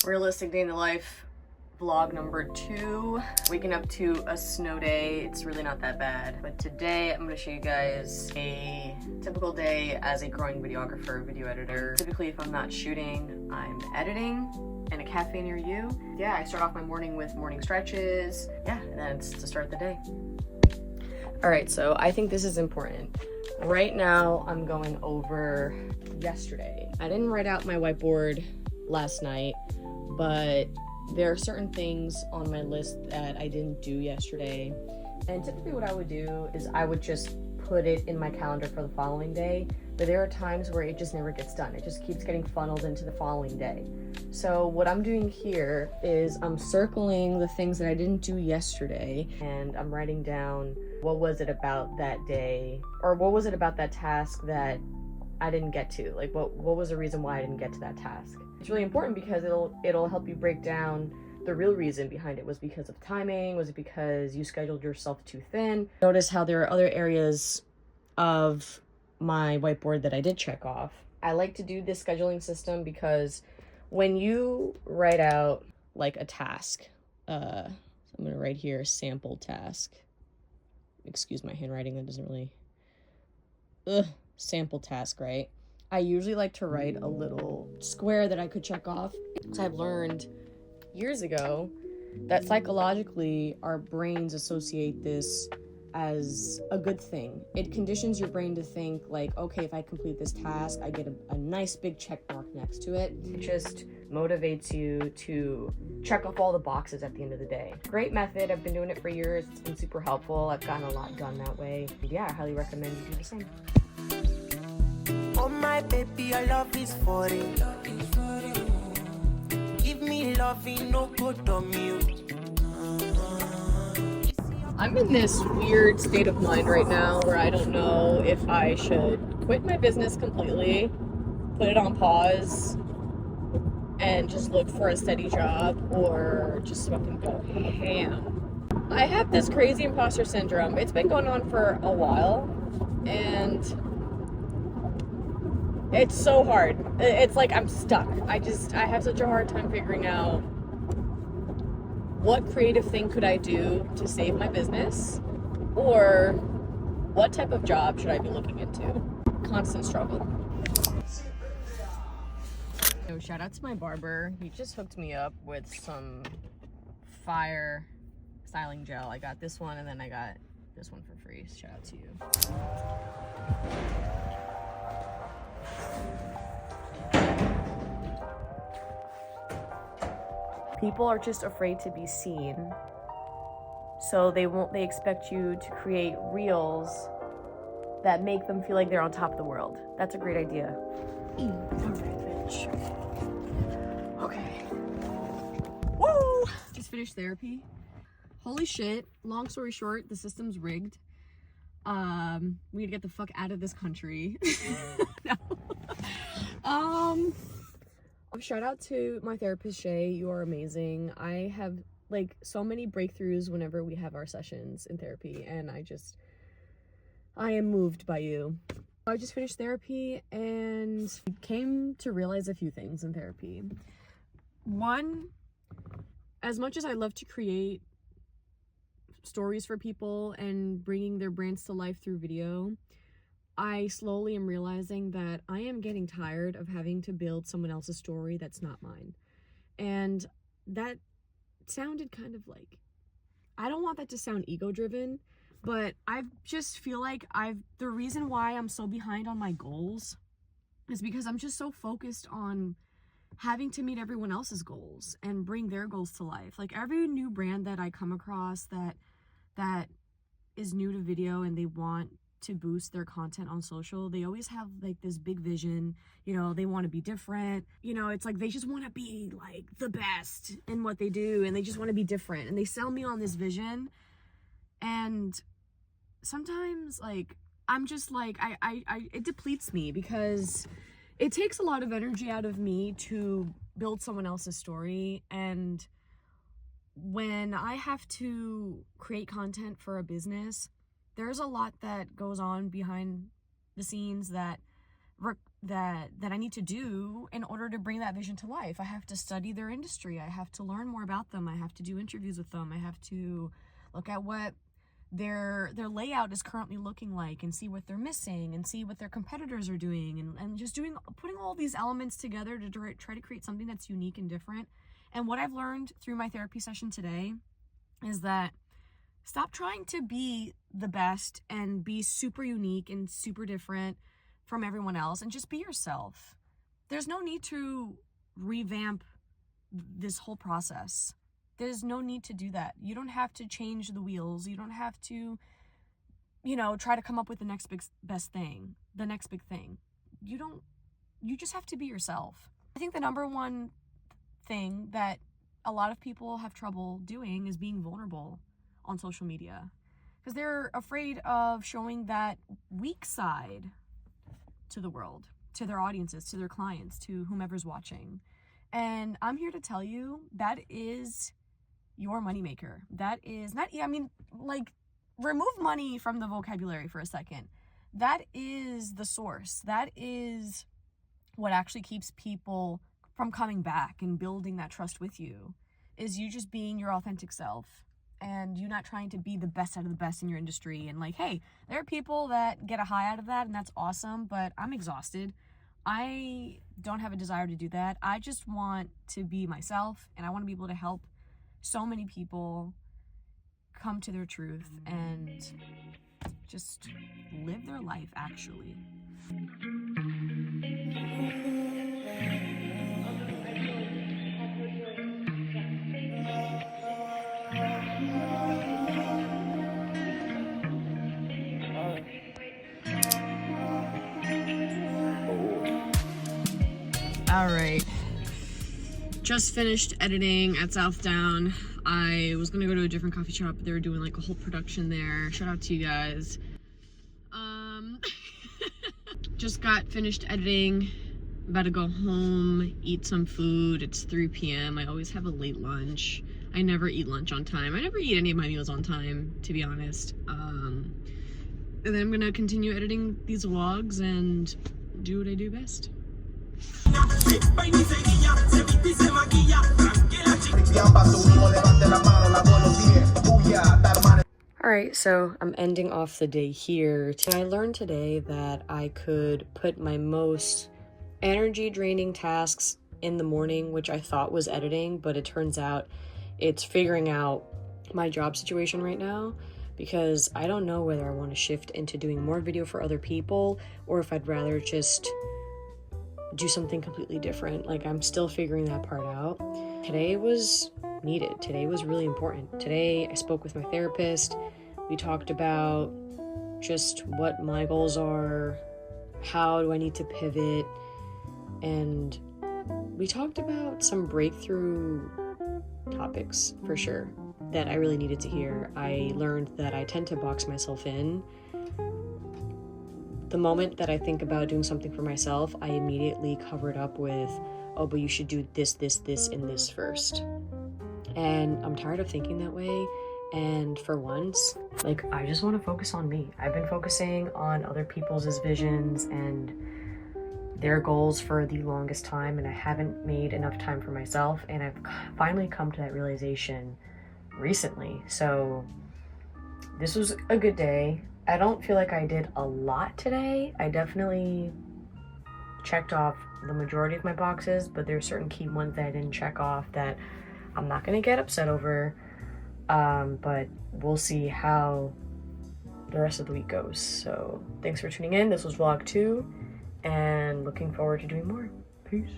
Realistic day in the life, vlog number 2. Waking up to a snow day. It's really not that bad. But today I'm going to show you guys a typical day as a growing videographer, video editor. Typically if I'm not shooting, I'm editing in a cafe near you. Yeah, I start off my morning with morning stretches. Yeah, and then it's to start the day. Alright, so I think this is important. Right now I'm going over yesterday. I didn't write out my whiteboard last night, but there are certain things on my list that I didn't do yesterday. And typically what I would do is I would just put it in my calendar for the following day, but there are times where it just never gets done. It just keeps getting funneled into the following day. So what I'm doing here is I'm circling the things that I didn't do yesterday, and I'm writing down what was it about that day, or what was it about that task that I didn't get to, like what was the reason why I didn't get to that task. It's really important because it'll help you break down the real reason behind it. Was it because of timing? Was it because you scheduled yourself too thin? Notice how there are other areas of my whiteboard that I did check off. I like to do this scheduling system because when you write out like a task, I'm gonna write here sample task. Excuse my handwriting, that doesn't really, sample task, right? I usually like to write a little square that I could check off. So I've learned years ago that psychologically our brains associate this as a good thing. It conditions your brain to think like, okay, if I complete this task, I get a nice big check mark next to it. It just motivates you to check off all the boxes at the end of the day. Great method. I've been doing it for years. It's been super helpful. I've gotten a lot done that way. Yeah, I highly recommend you do the same. Oh my baby, your love is for it. Give me loving, no good on you. I'm in this weird state of mind right now where I don't know if I should quit my business completely, put it on pause, and just look for a steady job, or just fucking go ham. I have this crazy imposter syndrome. It's been going on for a while, and it's so hard. It's like I'm stuck. I have such a hard time figuring out what creative thing could I do to save my business, or what type of job should I be looking into? Constant struggle. So shout out to my barber. He just hooked me up with some fire styling gel. I got this one, and then I got this one for free. Shout out to you. People are just afraid to be seen, so they expect you to create reels that make them feel like they're on top of the world. That's a great idea. Alright, bitch. Okay. Woo! Just finished therapy. Holy shit. Long story short, the system's rigged. We need to get the fuck out of this country. No. Shout out to my therapist, Shay. You are amazing. I have like so many breakthroughs whenever we have our sessions in therapy, and I am moved by you. I just finished therapy and came to realize a few things in therapy. One, as much as I love to create stories for people and bringing their brands to life through video, I slowly am realizing that I am getting tired of having to build someone else's story that's not mine. And that sounded kind of like, I don't want that to sound ego-driven, but I just feel like the reason why I'm so behind on my goals is because I'm just so focused on having to meet everyone else's goals and bring their goals to life. Like every new brand that I come across that is new to video and they want to boost their content on social, they always have like this big vision, you know, they want to be different, you know, it's like they just want to be like the best in what they do, and they just want to be different, and they sell me on this vision. And sometimes like I'm just like it depletes me because it takes a lot of energy out of me to build someone else's story. And when I have to create content for a business, there's a lot that goes on behind the scenes that that I need to do in order to bring that vision to life. I have to study their industry. I have to learn more about them. I have to do interviews with them. I have to look at what their layout is currently looking like and see what they're missing and see what their competitors are doing, and just putting all these elements together to try to create something that's unique and different. And what I've learned through my therapy session today is that stop trying to be the best and be super unique and super different from everyone else, and just be yourself. There's no need to revamp this whole process. There's no need to do that. You don't have to change the wheels. You don't have to, try to come up with the next best thing, the next big thing. You just have to be yourself. I think the number one thing that a lot of people have trouble doing is being vulnerable on social media, because they're afraid of showing that weak side to the world, to their audiences, to their clients, to whomever's watching. And I'm here to tell you that is your moneymaker. That is not, remove money from the vocabulary for a second. That is the source. That is what actually keeps people from coming back and building that trust with you, is you just being your authentic self. And you not trying to be the best out of the best in your industry. And hey, there are people that get a high out of that, and that's awesome, but I'm exhausted. I don't have a desire to do that. I just want to be myself, and I want to be able to help so many people come to their truth and just live their life, actually. All right, just finished editing at Southdown. I was gonna go to a different coffee shop, but they were doing a whole production there. Shout out to you guys. Just got finished editing, about to go home, eat some food. It's 3 p.m. I always have a late lunch. I never eat lunch on time. I never eat any of my meals on time, to be honest. And then I'm gonna continue editing these vlogs and do what I do best. Alright, so I'm ending off the day here. I learned today that I could put my most energy draining tasks in the morning, which I thought was editing, but it turns out it's figuring out my job situation right now, because I don't know whether I want to shift into doing more video for other people or if I'd rather just do something completely different. I'm still figuring that part out. Today was needed. Today was really important. Today I spoke with my therapist. We talked about just what my goals are, how do I need to pivot, and we talked about some breakthrough topics for sure that I really needed to hear. I learned that I tend to box myself in. The moment that I think about doing something for myself, I immediately cover it up with, oh, but you should do this, and this first. And I'm tired of thinking that way. And for once, I just want to focus on me. I've been focusing on other people's visions and their goals for the longest time, and I haven't made enough time for myself. And I've finally come to that realization recently. So this was a good day. I don't feel like I did a lot today. I definitely checked off the majority of my boxes, but there's certain key ones that I didn't check off that I'm not gonna get upset over. But we'll see how the rest of the week goes. So thanks for tuning in. This was vlog 2, and looking forward to doing more. Peace.